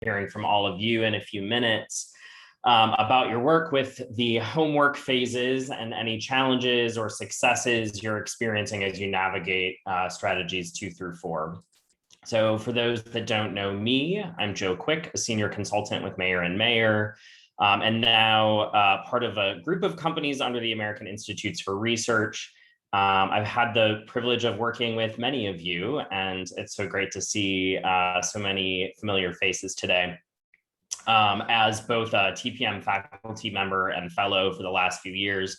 hearing from all of you in a few minutes about your work with the homework phases and any challenges or successes you're experiencing as you navigate strategies 2 through 4. So for those that don't know me, I'm Joe Quick, a senior consultant with Mayer and Mayer, and now part of a group of companies under the American Institutes for Research. I've had the privilege of working with many of you, and it's so great to see so many familiar faces today. As both a TPM faculty member and fellow for the last few years,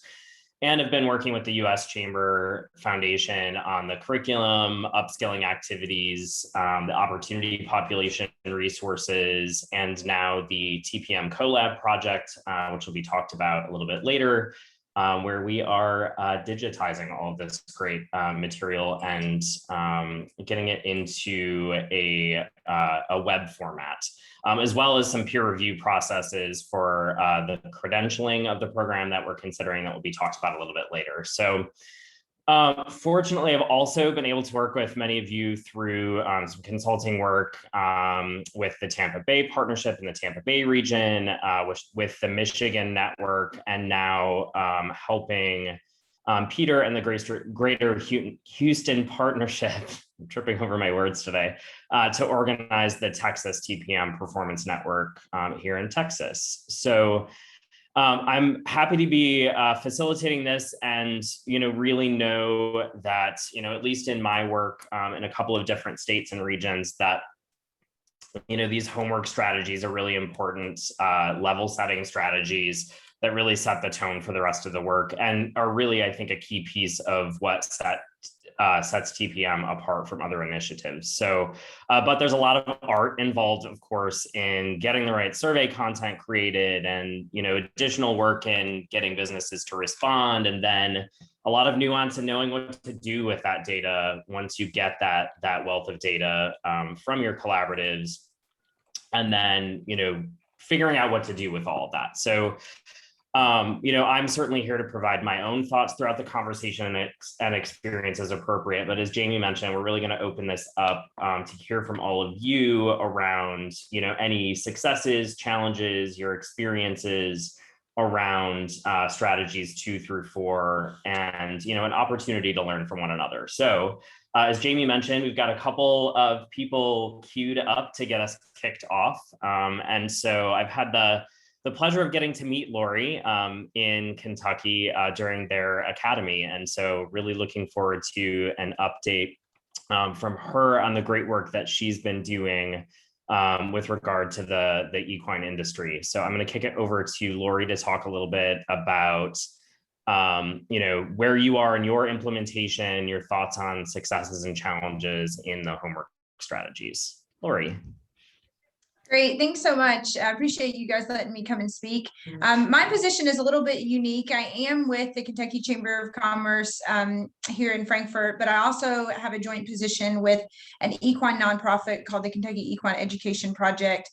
and have been working with the US Chamber Foundation on the curriculum, upskilling activities, the opportunity population resources, and now the TPM CoLab project, which will be talked about a little bit later, where we are digitizing all of this great material and getting it into a web format. As well as some peer review processes for the credentialing of the program that we're considering that will be talked about a little bit later. So fortunately, I've also been able to work with many of you through some consulting work with the Tampa Bay Partnership in the Tampa Bay region, with the Michigan Network, and now helping Peter and the Greater Houston Partnership, I'm tripping over my words today, to organize the Texas TPM Performance Network here in Texas. So I'm happy to be facilitating this, and really know that at least in my work in a couple of different states and regions, that these homework strategies are really important level setting strategies that really set the tone for the rest of the work, and are really, I think, a key piece of what sets TPM apart from other initiatives. So, but there's a lot of art involved, of course, in getting the right survey content created, and additional work in getting businesses to respond, and then a lot of nuance in knowing what to do with that data once you get that wealth of data from your collaboratives, and then figuring out what to do with all of that. So I'm certainly here to provide my own thoughts throughout the conversation and experience as appropriate. But as Jamie mentioned, we're really going to open this up to hear from all of you around, any successes, challenges, your experiences around strategies 2 through 4, and, an opportunity to learn from one another. So as Jamie mentioned, we've got a couple of people queued up to get us kicked off. And so I've had the pleasure of getting to meet Lori in Kentucky during their academy. And so really looking forward to an update from her on the great work that she's been doing with regard to the equine industry. So I'm going to kick it over to Lori to talk a little bit about where you are in your implementation, your thoughts on successes and challenges in the homework strategies. Lori. Great, thanks so much. I appreciate you guys letting me come and speak. My position is a little bit unique. I am with the Kentucky Chamber of Commerce here in Frankfort, but I also have a joint position with an equine nonprofit called the Kentucky Equine Education Project.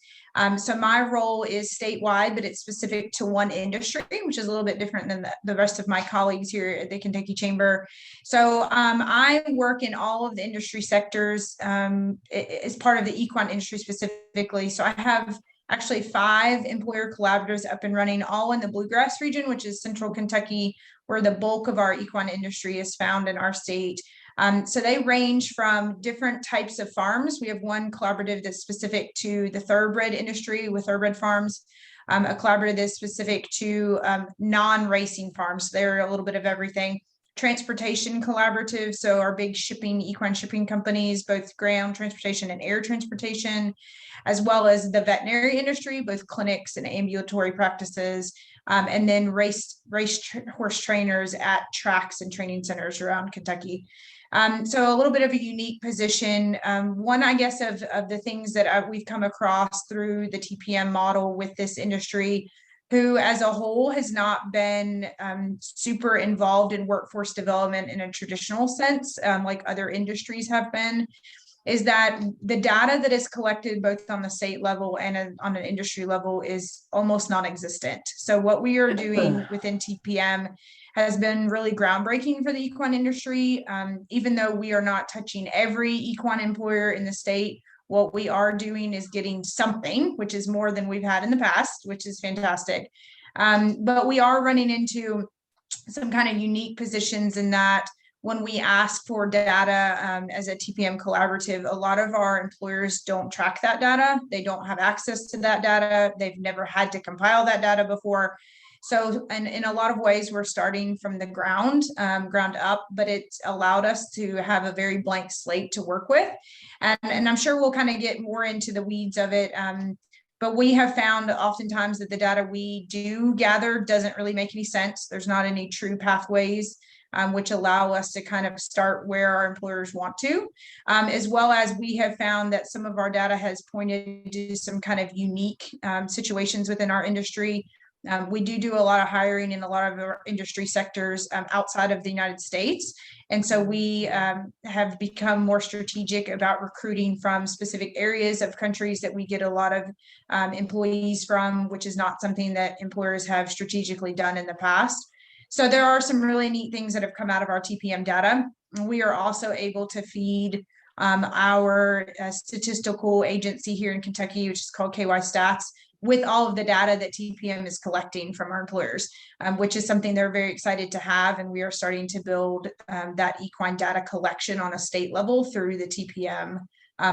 So my role is statewide, but it's specific to one industry, which is a little bit different than the rest of my colleagues here at the Kentucky Chamber. So I work in all of the industry sectors as part of the equine industry specifically. So I have actually 5 employer collaboratives up and running, all in the Bluegrass region, which is central Kentucky, where the bulk of our equine industry is found in our state. So they range from different types of farms. We have one collaborative that's specific to the thoroughbred industry with thoroughbred farms, a collaborative that's specific to non-racing farms. So they're a little bit of everything. Transportation collaborative, so our big equine shipping companies, both ground transportation and air transportation, as well as the veterinary industry, both clinics and ambulatory practices, and then race horse trainers at tracks and training centers around Kentucky. So a little bit of a unique position. One, I guess, of the things that we've come across through the TPM model with this industry, who as a whole has not been super involved in workforce development in a traditional sense, like other industries have been, is that the data that is collected both on the state level and on an industry level is almost non-existent. So what we are doing within TPM has been really groundbreaking for the equine industry. Even though we are not touching every equine employer in the state, what we are doing is getting something, which is more than we've had in the past, which is fantastic. But we are running into some kind of unique positions in that when we ask for data as a TPM collaborative, a lot of our employers don't track that data. They don't have access to that data. They've never had to compile that data before. So, and in a lot of ways, we're starting from the ground up, but it's allowed us to have a very blank slate to work with. And I'm sure we'll kind of get more into the weeds of it. But we have found oftentimes that the data we do gather doesn't really make any sense. There's not any true pathways, which allow us to kind of start where our employers want to, as well as we have found that some of our data has pointed to some kind of unique situations within our industry. We do a lot of hiring in a lot of our industry sectors outside of the United States. And so we have become more strategic about recruiting from specific areas of countries that we get a lot of employees from, which is not something that employers have strategically done in the past. So there are some really neat things that have come out of our TPM data. We are also able to feed our statistical agency here in Kentucky, which is called KY Stats, with all of the data that TPM is collecting from our employers, which is something they're very excited to have. And we are starting to build that equine data collection on a state level through the TPM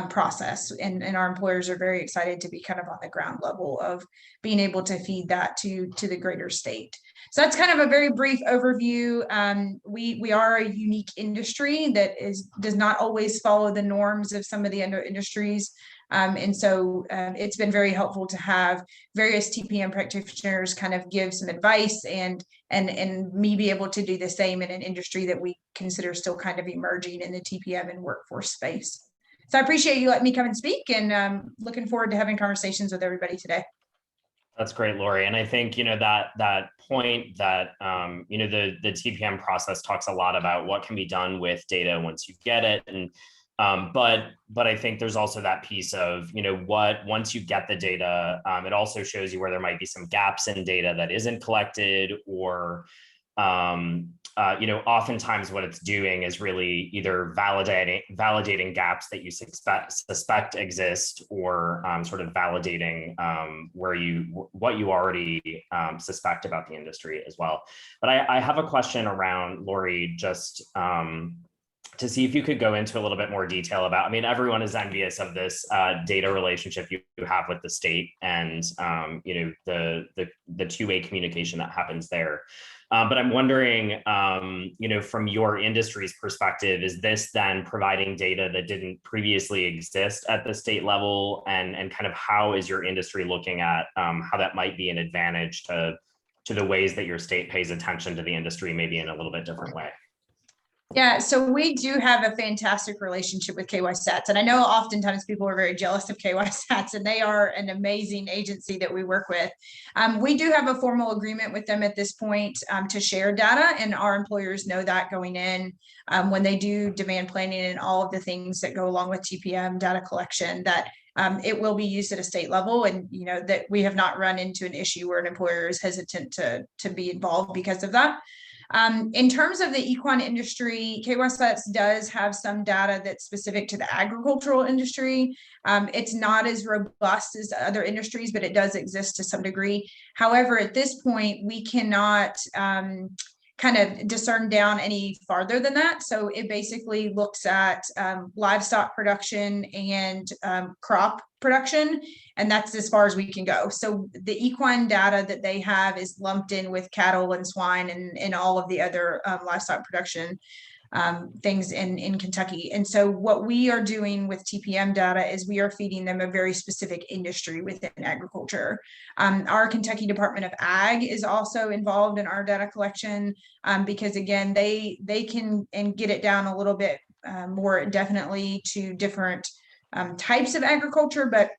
process. And our employers are very excited to be kind of on the ground level of being able to feed that to the greater state. So that's kind of a very brief overview. We are a unique industry that does not always follow the norms of some of the other industries. And so it's been very helpful to have various TPM practitioners kind of give some advice and me be able to do the same in an industry that we consider still kind of emerging in the TPM and workforce space. So I appreciate you letting me come and speak, and looking forward to having conversations with everybody today. That's great, Lori. And I think, that point that, the TPM process talks a lot about what can be done with data once you get it. And but I think there's also that piece of, once you get the data, it also shows you where there might be some gaps in data that isn't collected, or, oftentimes what it's doing is really either validating gaps that you suspect exist, or sort of validating what you already suspect about the industry as well. But I have a question around, Lori, just to see if you could go into a little bit more detail about, everyone is envious of this data relationship you have with the state, and the two-way communication that happens there. But I'm wondering, from your industry's perspective, is this then providing data that didn't previously exist at the state level, and kind of how is your industry looking at how that might be an advantage to the ways that your state pays attention to the industry, maybe in a little bit different way? Yeah, so we do have a fantastic relationship with KY Stats. And I know oftentimes people are very jealous of KY Stats, and they are an amazing agency that we work with. We do have a formal agreement with them at this point to share data, and our employers know that going in when they do demand planning and all of the things that go along with TPM data collection, that it will be used at a state level, and that we have not run into an issue where an employer is hesitant to be involved because of that. In terms of the equine industry, KY Stats does have some data that's specific to the agricultural industry. It's not as robust as other industries, but it does exist to some degree. However, at this point, we cannot kind of discern down any farther than that. So it basically looks at livestock production and crop production, and that's as far as we can go. So the equine data that they have is lumped in with cattle and swine and all of the other livestock production things in Kentucky. And so what we are doing with TPM data is we are feeding them a very specific industry within agriculture. Our Kentucky Department of Ag is also involved in our data collection because, again, they can and get it down a little bit more definitely to different types of agriculture, but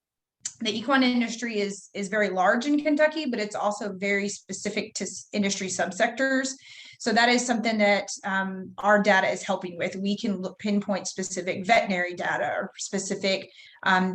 the equine industry is very large in Kentucky, but it's also very specific to industry subsectors. So that is something that our data is helping with. We can pinpoint specific veterinary data or specific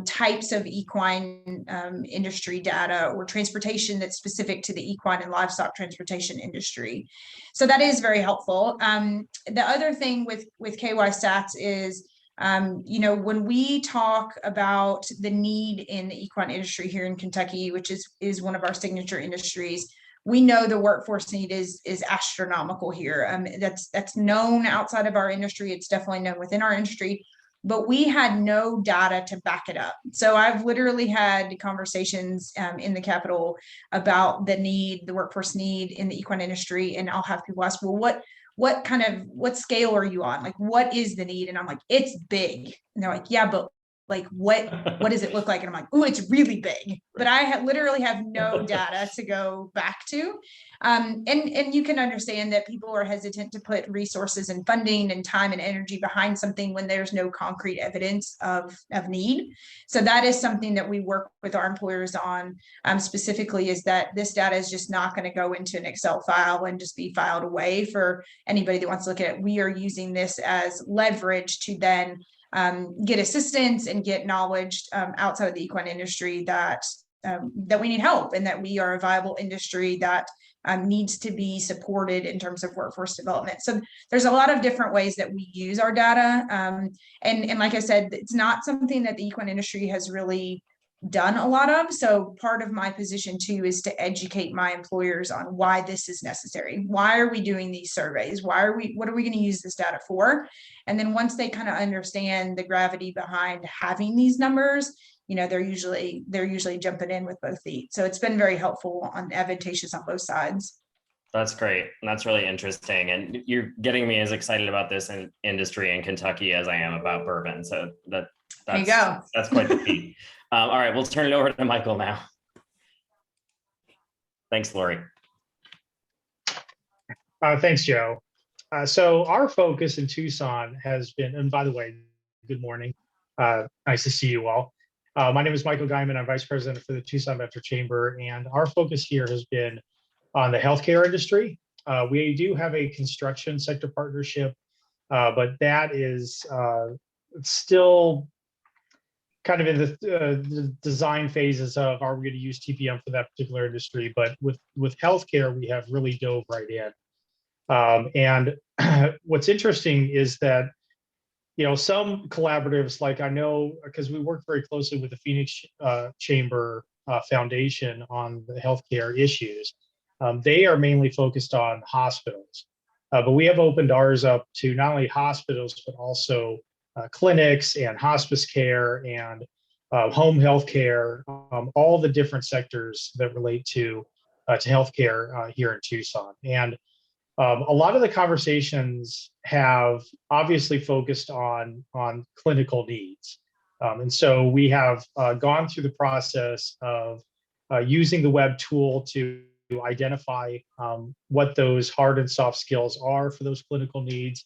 types of equine industry data, or transportation that's specific to the equine and livestock transportation industry. So that is very helpful. The other thing with KY Stats is When we talk about the need in the equine industry here in Kentucky, which is one of our signature industries, we know the workforce need is astronomical here. That's known outside of our industry. It's definitely known within our industry, but we had no data to back it up. So I've literally had conversations in the Capitol about the workforce need in the equine industry, and I'll have people ask, well, what scale are you on? Like, what is the need? And I'm like, it's big. And they're like, yeah, but like, what does it look like? And I'm like, oh, it's really big, but I literally have no data to go back to. And you can understand that people are hesitant to put resources and funding and time and energy behind something when there's no concrete evidence of need. So that is something that we work with our employers on, specifically, is that this data is just not going to go into an Excel file and just be filed away for anybody that wants to look at it. We are using this as leverage to then get assistance and get knowledge outside of the equine industry that we need help, and that we are a viable industry that needs to be supported in terms of workforce development. So there's a lot of different ways that we use our data. And like I said, it's not something that the equine industry has really done a lot of. So part of my position too is to educate my employers on why this is necessary. Why are we doing these surveys? What are we going to use this data for? And then once they kind of understand the gravity behind having these numbers, they're usually jumping in with both feet. So it's been very helpful and advantageous on both sides. That's great. That's really interesting. And you're getting me as excited about this industry in Kentucky as I am about bourbon. So that's there you go. That's quite the feat. All right, we'll turn it over to Michael now. Thanks, Lori. Thanks, Joe. So our focus in Tucson has been, and by the way, good morning. Nice to see you all. My name is Michael Guyman. I'm Vice President for the Tucson Metro Chamber, and our focus here has been on the healthcare industry. We do have a construction sector partnership, but that is still kind of in the design phases of, are we going to use TPM for that particular industry? But with healthcare, we have really dove right in. And what's interesting is that, some collaboratives, like I know, because we work very closely with the Phoenix Chamber Foundation on the healthcare issues, they are mainly focused on hospitals. But we have opened ours up to not only hospitals, but also clinics and hospice care and home health care, all the different sectors that relate to healthcare here in Tucson. And a lot of the conversations have obviously focused on clinical needs. And so we have gone through the process of using the web tool to identify what those hard and soft skills are for those clinical needs,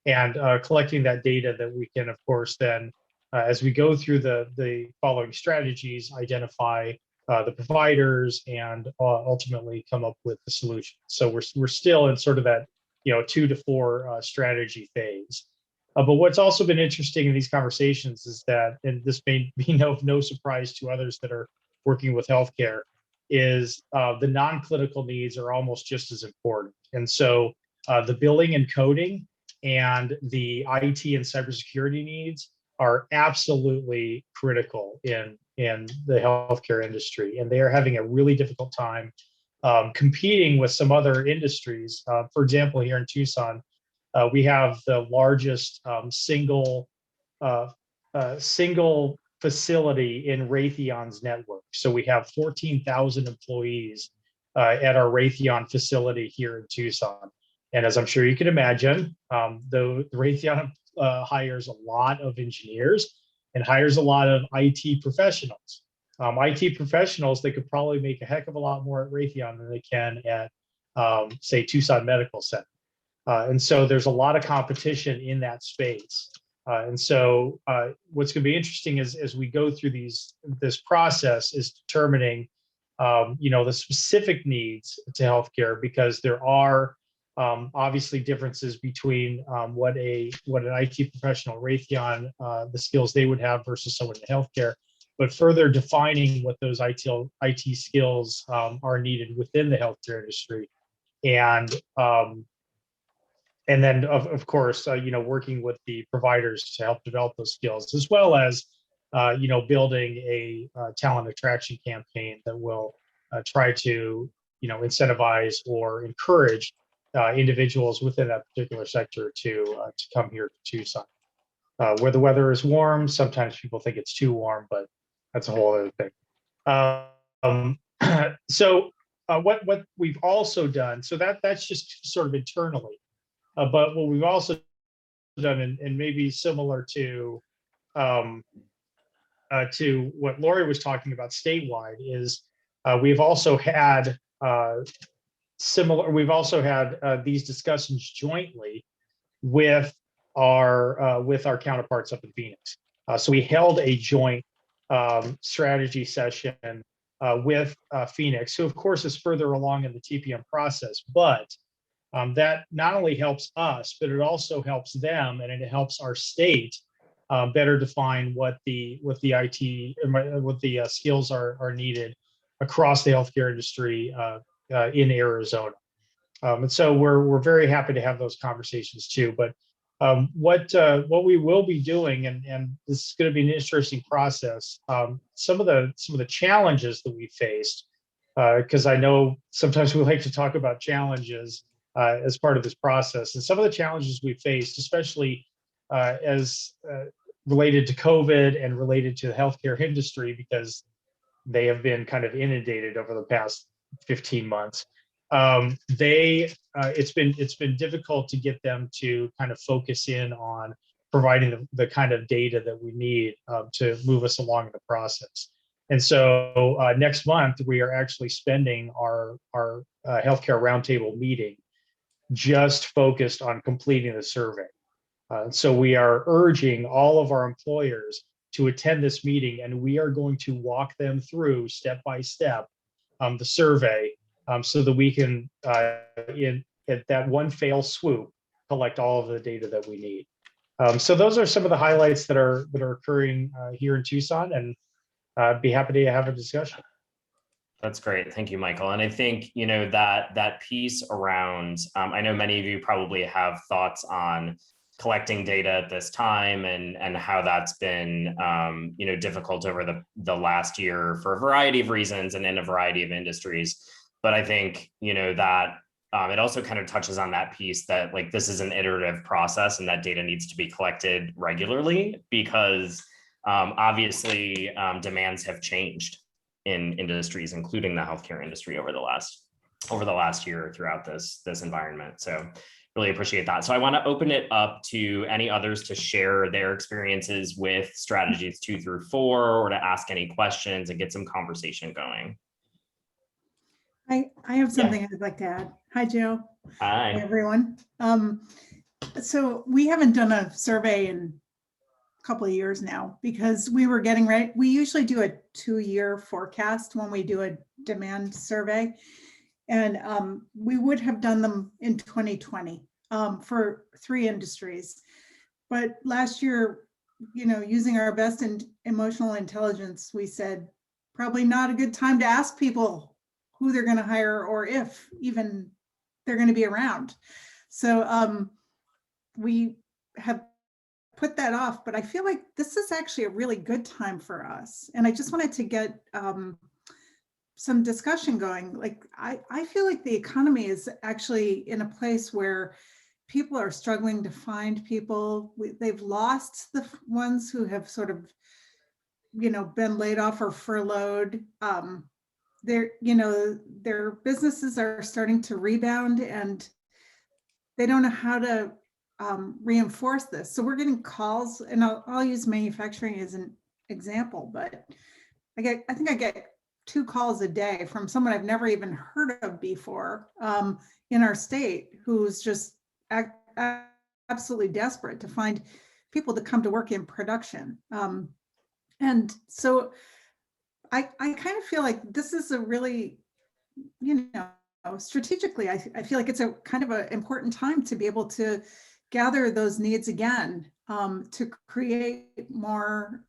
and collecting that data that we can, of course, then, as we go through the following strategies, identify the providers and ultimately come up with the solution. So we're still in sort of that 2 to 4 strategy phase. But what's also been interesting in these conversations is that, and this may be no surprise to others that are working with healthcare, is the non-clinical needs are almost just as important. And so the billing and coding and the IT and cybersecurity needs are absolutely critical in the healthcare industry, and they are having a really difficult time competing with some other industries. For example, here in Tucson, we have the largest single facility in Raytheon's network. So we have 14,000 employees at our Raytheon facility here in Tucson. And as I'm sure you can imagine, the Raytheon hires a lot of engineers and hires a lot of IT professionals. IT professionals, they could probably make a heck of a lot more at Raytheon than they can at, say, Tucson Medical Center. And so there's a lot of competition in that space. And so what's going to be interesting is, as we go through this process, is determining, the specific needs to healthcare, because there are obviously differences between what an IT professional at Raytheon, the skills they would have versus someone in healthcare, but further defining what those IT skills are needed within the healthcare industry. And And then of course, working with the providers to help develop those skills, as well as, building a talent attraction campaign that will try to, incentivize or encourage individuals within that particular sector to come here to Tucson, where the weather is warm. Sometimes people think it's too warm, but that's a whole other thing. Um, so what we've also done, so that's just sort of internally, but what we've also done, and maybe similar um, to what Lori was talking about statewide, is we've also had these discussions jointly with our counterparts up in Phoenix. So we held a joint strategy session with Phoenix, who of course is further along in the TPM process, but that not only helps us, but it also helps them, and it helps our state better define what the skills are needed across the healthcare industry in Arizona. And so we're very happy to have those conversations too. But what we will be doing, and this is going to be an interesting process. Some of the challenges that we faced, because I know sometimes we like to talk about challenges as part of this process, and some of the challenges we faced, especially as related to COVID and related to the healthcare industry, because they have been kind of inundated over the past 15 months. It's been difficult to get them to kind of focus in on providing the kind of data that we need to move us along in the process. And so next month, we are actually spending our healthcare roundtable meeting just focused on completing the survey. So we are urging all of our employers to attend this meeting, and we are going to walk them through step by step the survey, so that we can, at that one fell swoop, collect all of the data that we need. So those are some of the highlights that are occurring here in Tucson, and I'd be happy to have a discussion. That's great. Thank you, Michael. And I think, that piece around, I know many of you probably have thoughts on collecting data at this time and how that's been, difficult over the last year for a variety of reasons and in a variety of industries. But I think, that it also kind of touches on that piece that like this is an iterative process and that data needs to be collected regularly because obviously demands have changed in industries, including the healthcare industry over the last year throughout this environment. So really appreciate that. So I want to open it up to any others to share their experiences with strategies 2 through 4, or to ask any questions and get some conversation going. I have something I'd like to add. Hi, Joe. Hi. Hi, everyone. So we haven't done a survey in couple of years now because we were getting ready. We usually do a 2-year forecast when we do a demand survey. And we would have done them in 2020 for 3 industries. But last year, using our best in emotional intelligence, we said probably not a good time to ask people who they're going to hire or if even they're going to be around. So we have put that off, but I feel like this is actually a really good time for us. And I just wanted to get some discussion going. Like, I feel like the economy is actually in a place where people are struggling to find people. They've lost the ones who have sort of, been laid off or furloughed. Their businesses are starting to rebound and they don't know how to reinforce this. So we're getting calls, and I'll use manufacturing as an example, but I think I get 2 calls a day from someone I've never even heard of before in our state, who's just absolutely desperate to find people to come to work in production. And so I kind of feel like this is a really, strategically, I feel like it's a kind of an important time to be able to gather those needs again, to create more,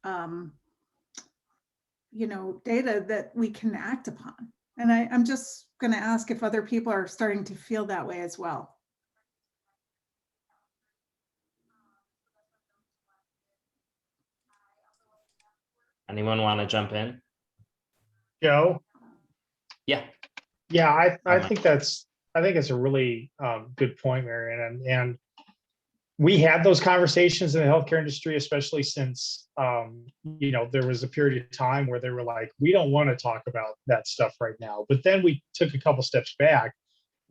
data that we can act upon. And I'm just going to ask if other people are starting to feel that way as well. Anyone want to jump in? Joe? Yeah. Yeah, I think it's a really good point, Marion. And we had those conversations in the healthcare industry, especially since there was a period of time where they were like, we don't want to talk about that stuff right now. But then we took a couple steps back.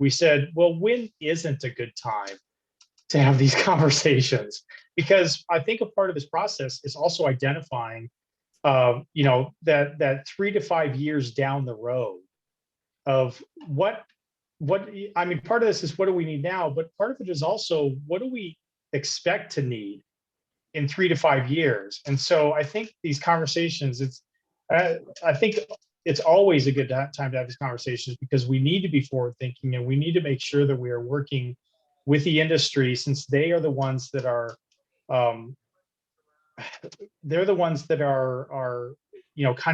We said, well, when isn't a good time to have these conversations? Because I think a part of this process is also identifying, that 3 to 5 years down the road of what I mean, part of this is what do we need now, but part of it is also what do we expect to need in 3 to 5 years. And so I think these conversations, I think it's always a good time to have these conversations because we need to be forward thinking and we need to make sure that we are working with the industry, since they are the ones that are kind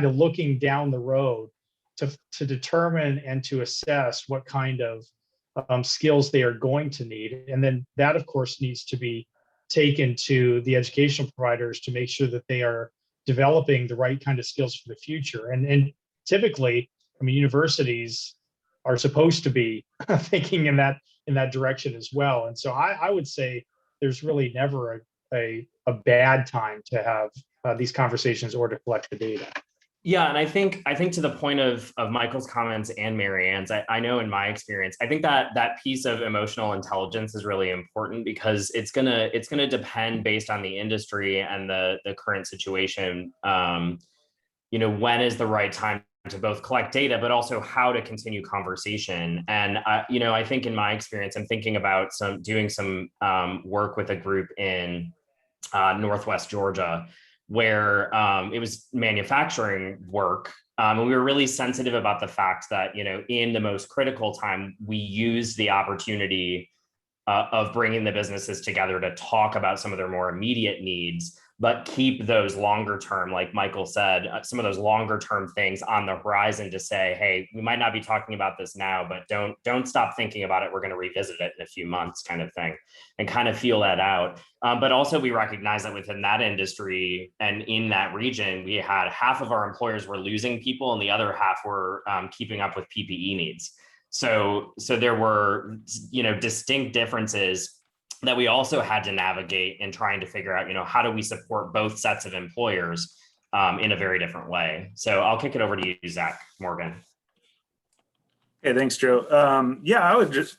of looking down the road to determine and to assess what kind of skills they are going to need. And then that, of course, needs to be taken to the educational providers to make sure that they are developing the right kind of skills for the future. And typically, I mean, universities are supposed to be thinking in that direction as well. And so I would say there's really never a bad time to have these conversations or to collect the data. Yeah, and I think to the point of Michael's comments and Marianne's, I know in my experience, I think that piece of emotional intelligence is really important because it's gonna depend based on the industry and the current situation. When is the right time to both collect data, but also how to continue conversation. And I think in my experience, I'm thinking about doing some work with a group in Northwest Georgia, where it was manufacturing work. And we were really sensitive about the fact that, in the most critical time, we used the opportunity of bringing the businesses together to talk about some of their more immediate needs, but keep those longer term, like Michael said, some of those longer term things on the horizon to say, hey, we might not be talking about this now, but don't stop thinking about it. We're going to revisit it in a few months, kind of thing, and kind of feel that out. But also we recognize that within that industry and in that region, we had half of our employers were losing people and the other half were keeping up with PPE needs. So there were, distinct differences that we also had to navigate in trying to figure out, how do we support both sets of employers in a very different way. So I'll kick it over to you, Zach Morgan. Hey, thanks, Joe. I would just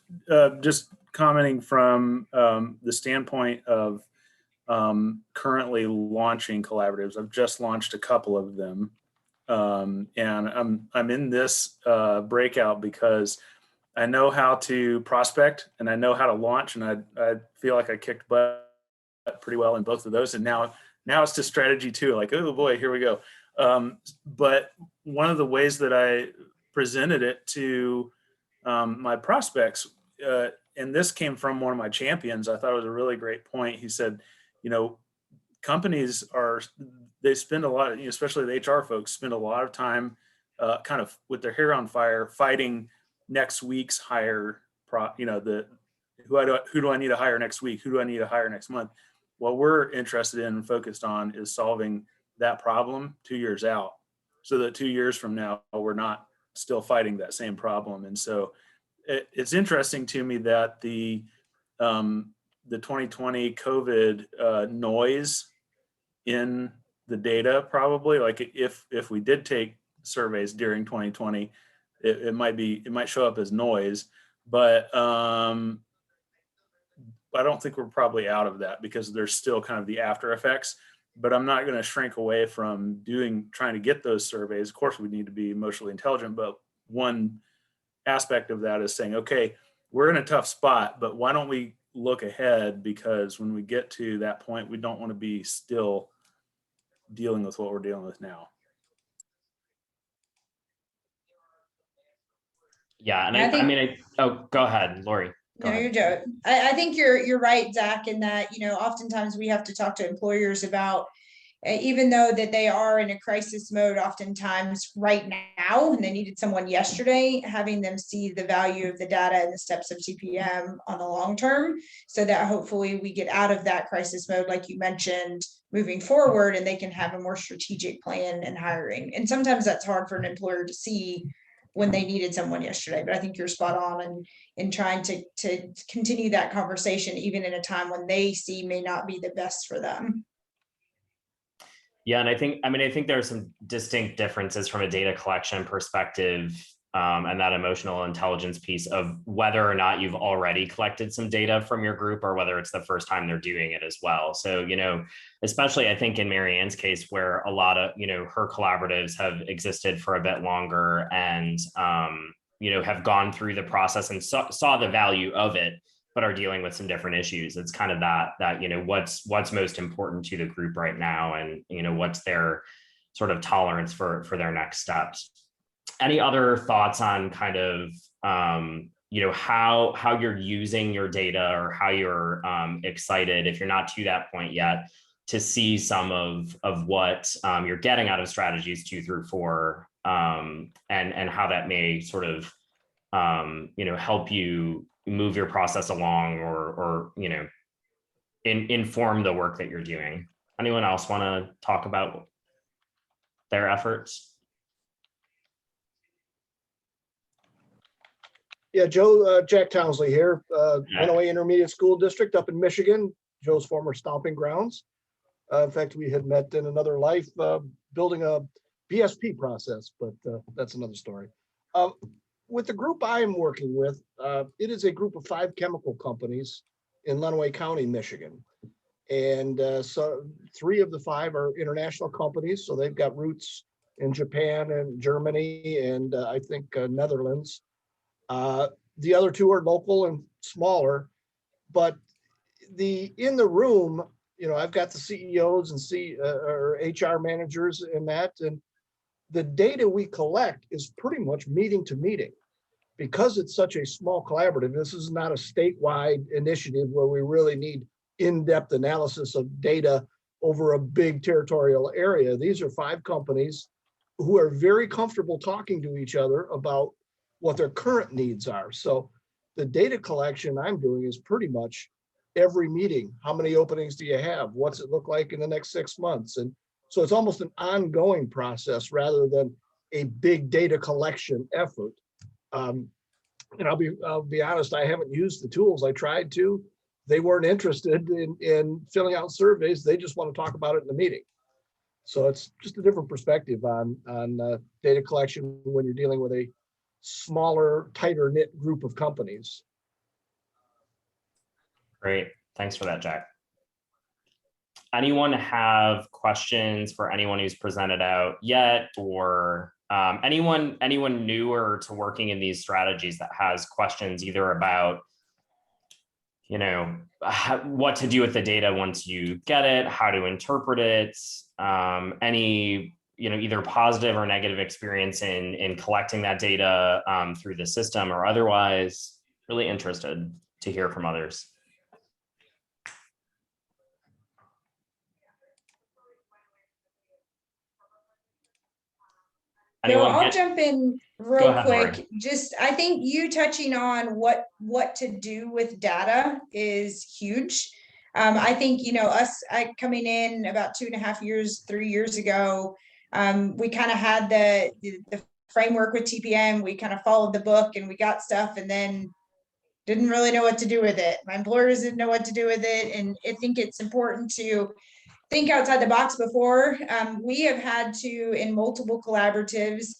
commenting from the standpoint of currently launching collaboratives. I've just launched a couple of them. And I'm in this breakout because I know how to prospect and I know how to launch, and I feel like I kicked butt pretty well in both of those. And now it's to strategy too. Like, oh boy, here we go. But one of the ways that I presented it to my prospects, and this came from one of my champions, I thought it was a really great point. He said, companies they spend a lot, especially the HR folks, spend a lot of time kind of with their hair on fire fighting next week's hire. Who do I need to hire next week? Who do I need to hire next month? What we're interested in and focused on is solving that problem 2 years out, so that 2 years from now we're not still fighting that same problem. And so it's interesting to me that the 2020 COVID noise in the data, probably, like if we did take surveys during 2020, it might show up as noise, but I don't think we're probably out of that because there's still kind of the after effects. But I'm not going to shrink away from trying to get those surveys. Of course, we need to be emotionally intelligent, but one aspect of that is saying, okay, we're in a tough spot, but why don't we look ahead? Because when we get to that point, we don't want to be still dealing with what we're dealing with now. Yeah, and go ahead, Lori. No, you're Joe. I think you're right, Zach, in that, oftentimes we have to talk to employers about, even though that they are in a crisis mode oftentimes right now, and they needed someone yesterday, having them see the value of the data and the steps of TPM on the long term, so that hopefully we get out of that crisis mode, like you mentioned, moving forward, and they can have a more strategic plan in hiring. And sometimes that's hard for an employer to see when they needed someone yesterday, but I think you're spot on in trying to continue that conversation, even in a time when they see may not be the best for them. Yeah, and I think there are some distinct differences from a data collection perspective, and that emotional intelligence piece of whether or not you've already collected some data from your group or whether it's the first time they're doing it as well. So, especially I think in Marianne's case, where a lot of, her collaboratives have existed for a bit longer and, have gone through the process and saw the value of it, but are dealing with some different issues. It's kind of that what's most important to the group right now, and what's their sort of tolerance for their next steps. Any other thoughts on kind of how you're using your data, or how you're excited, if you're not to that point yet, to see some of what you're getting out of strategies 2 through 4, and how that may sort of help you move your process along, or inform the work that you're doing. Anyone else want to talk about their efforts? Yeah, Joe, Jack Townsley here, Runaway Intermediate School District up in Michigan, Joe's former stomping grounds. In fact, we had met in another life building a BSP process, but that's another story. With the group I'm working with, it is a group of 5 chemical companies in Lenawee County, Michigan. And so 3 of the 5 are international companies. So they've got roots in Japan and Germany, and I think Netherlands. The other 2 are local and smaller, but in the room, I've got the CEOs and or HR managers in that, and the data we collect is pretty much meeting to meeting. Because it's such a small collaborative, this is not a statewide initiative where we really need in-depth analysis of data over a big territorial area. These are 5 companies who are very comfortable talking to each other about what their current needs are. So the data collection I'm doing is pretty much every meeting. How many openings do you have? What's it look like in the next 6 months? And so it's almost an ongoing process rather than a big data collection effort. And I'll be honest, I haven't used the tools. I tried to. They weren't interested in filling out surveys. They just want to talk about it in the meeting. So it's just a different perspective on data collection when you're dealing with a smaller, tighter knit group of companies. Great. Thanks for that, Jack. Anyone have questions for anyone who's presented out yet, or anyone newer to working in these strategies that has questions either about, what to do with the data once you get it, how to interpret it, any, either positive or negative experience in collecting that data through the system or otherwise? Really interested to hear from others. So I'll jump in real quick. Lori. Just, I think you touching on what to do with data is huge. I think, I coming in about 2.5 years, 3 years ago, we kind of had the framework with TPM. We kind of followed the book and we got stuff, and then didn't really know what to do with it. My employers didn't know what to do with it. And I think it's important to think outside the box before. We have had to, in multiple collaboratives,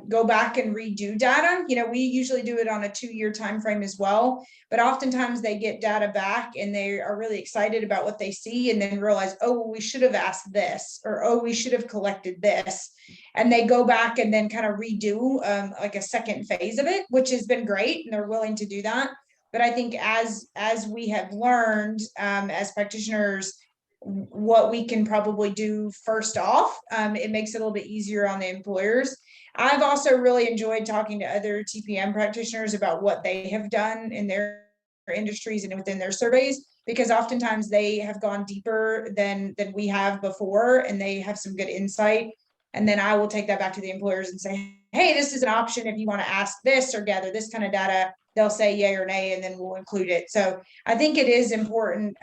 go back and redo data. We usually do it on a 2-year time frame as well, but oftentimes they get data back and they are really excited about what they see, and then realize, oh, well, we should have asked this, or oh, we should have collected this, and they go back and then kind of redo like a second phase of it, which has been great, and they're willing to do that. But I think as we have learned as practitioners what we can probably do first off, it makes it a little bit easier on the employers. I've also really enjoyed talking to other TPM practitioners about what they have done in their industries and within their surveys, because oftentimes they have gone deeper than we have before, and they have some good insight. And then I will take that back to the employers and say, hey, this is an option if you want to ask this or gather this kind of data. They'll say yay or nay, and then we'll include it. So I think it is important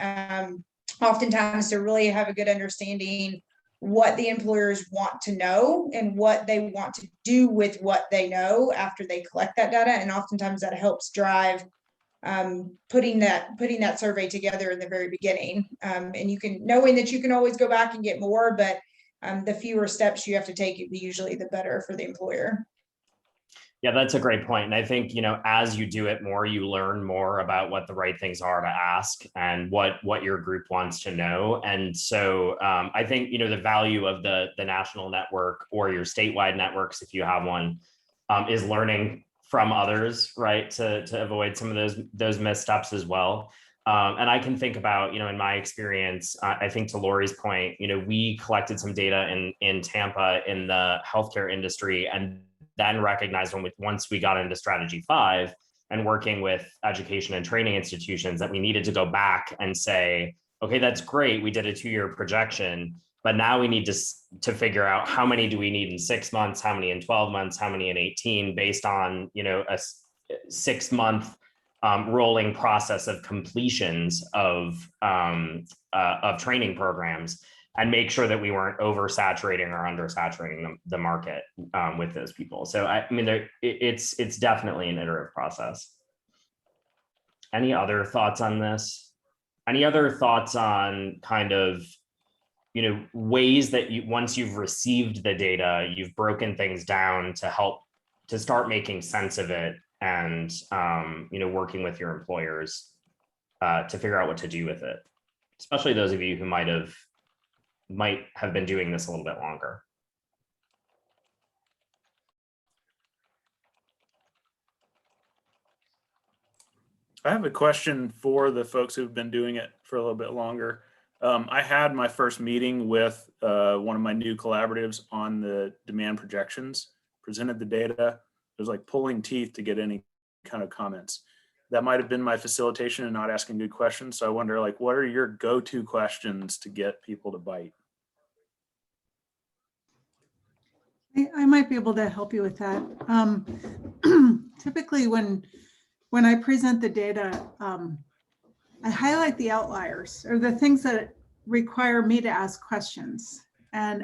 oftentimes to really have a good understanding what the employers want to know and what they want to do with what they know after they collect that data. And oftentimes that helps drive putting that survey together in the very beginning. And you can, knowing that you can always go back and get more, but the fewer steps you have to take, usually the better for the employer. Yeah, that's a great point. And I think, as you do it more, you learn more about what the right things are to ask and what your group wants to know. And so I think, the value of the national network or your statewide networks, if you have one, is learning from others, right? To avoid some of those missteps as well. And I can think about, in my experience, I think to Lori's point, we collected some data in Tampa in the healthcare industry, and then recognized once we got into strategy 5 and working with education and training institutions that we needed to go back and say, okay, that's great. We did a 2-year projection, but now we need to figure out how many do we need in 6 months, how many in 12 months, how many in 18, based on, a 6-month rolling process of completions of training programs, and make sure that we weren't oversaturating or undersaturating the market with those people. So it's definitely an iterative process. Any other thoughts on this? Any other thoughts on kind of, ways that once you've received the data, you've broken things down to help to start making sense of it, and working with your employers to figure out what to do with it, especially those of you who might have been doing this a little bit longer. I have a question for the folks who've been doing it for a little bit longer. I had my first meeting with one of my new collaboratives on the demand projections, presented the data. It was like pulling teeth to get any kind of comments. That might have been my facilitation and not asking good questions. So I wonder, what are your go-to questions to get people to bite? I might be able to help you with that. Typically, when I present the data, I highlight the outliers or the things that require me to ask questions. And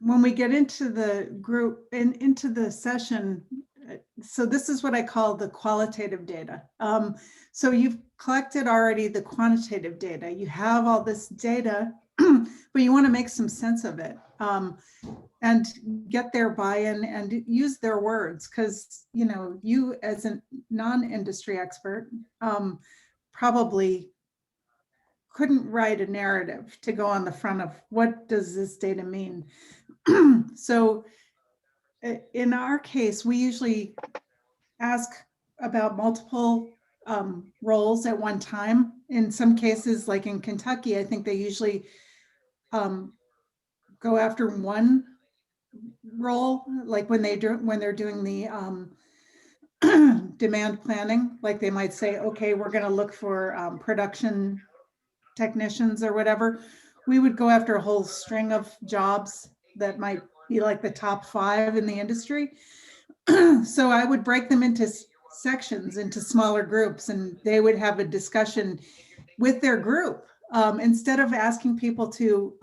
when we get into the group and into the session, so this is what I call the qualitative data. So you've collected already the quantitative data. You have all this data, but you want to make some sense of it and get their buy-in and use their words, because you as a non-industry expert probably couldn't write a narrative to go on the front of what does this data mean. So in our case, we usually ask about multiple roles at one time. In some cases, like in Kentucky, I think they usually go after one role, like when they're doing the demand planning, like they might say, okay, we're going to look for production technicians or whatever. We would go after a whole string of jobs that might be like the top 5 in the industry. So I would break them into sections, into smaller groups, and they would have a discussion with their group. Instead of asking people to,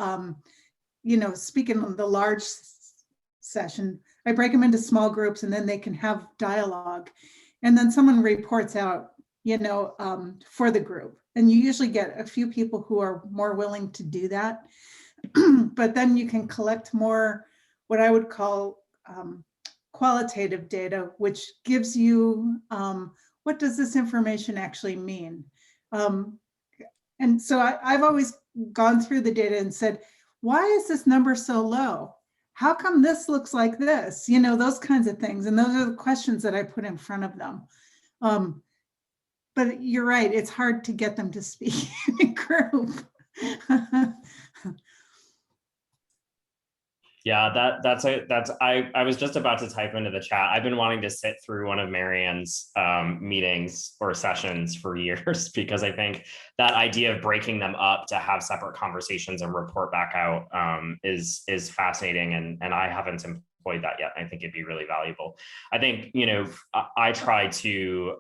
speak in the large session, I break them into small groups, and then they can have dialogue. And then someone reports out, for the group. And you usually get a few people who are more willing to do that. But then you can collect more, what I would call qualitative data, which gives you, what does this information actually mean? And so I've always gone through the data and said, why is this number so low? How come this looks like this? Those kinds of things. And those are the questions that I put in front of them. But you're right, it's hard to get them to speak in a group. Yeah, I was just about to type into the chat. I've been wanting to sit through one of Marianne's meetings or sessions for years because I think that idea of breaking them up to have separate conversations and report back out is fascinating, and I haven't employed that yet. I think it'd be really valuable. I think, I try to,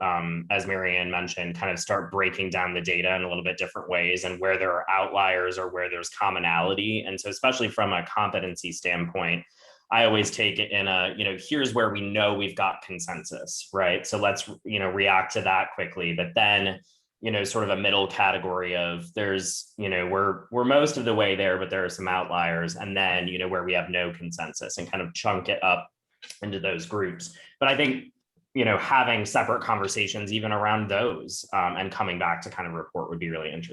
as Marianne mentioned, kind of start breaking down the data in a little bit different ways and where there are outliers or where there's commonality. And so especially from a competency standpoint, I always take it in a, here's where we know we've got consensus, right? So let's, react to that quickly. But then, sort of a middle category of there's, we're most of the way there, but there are some outliers. And then, where we have no consensus, and kind of chunk it up into those groups. But I think, having separate conversations even around those and coming back to kind of report would be really interesting.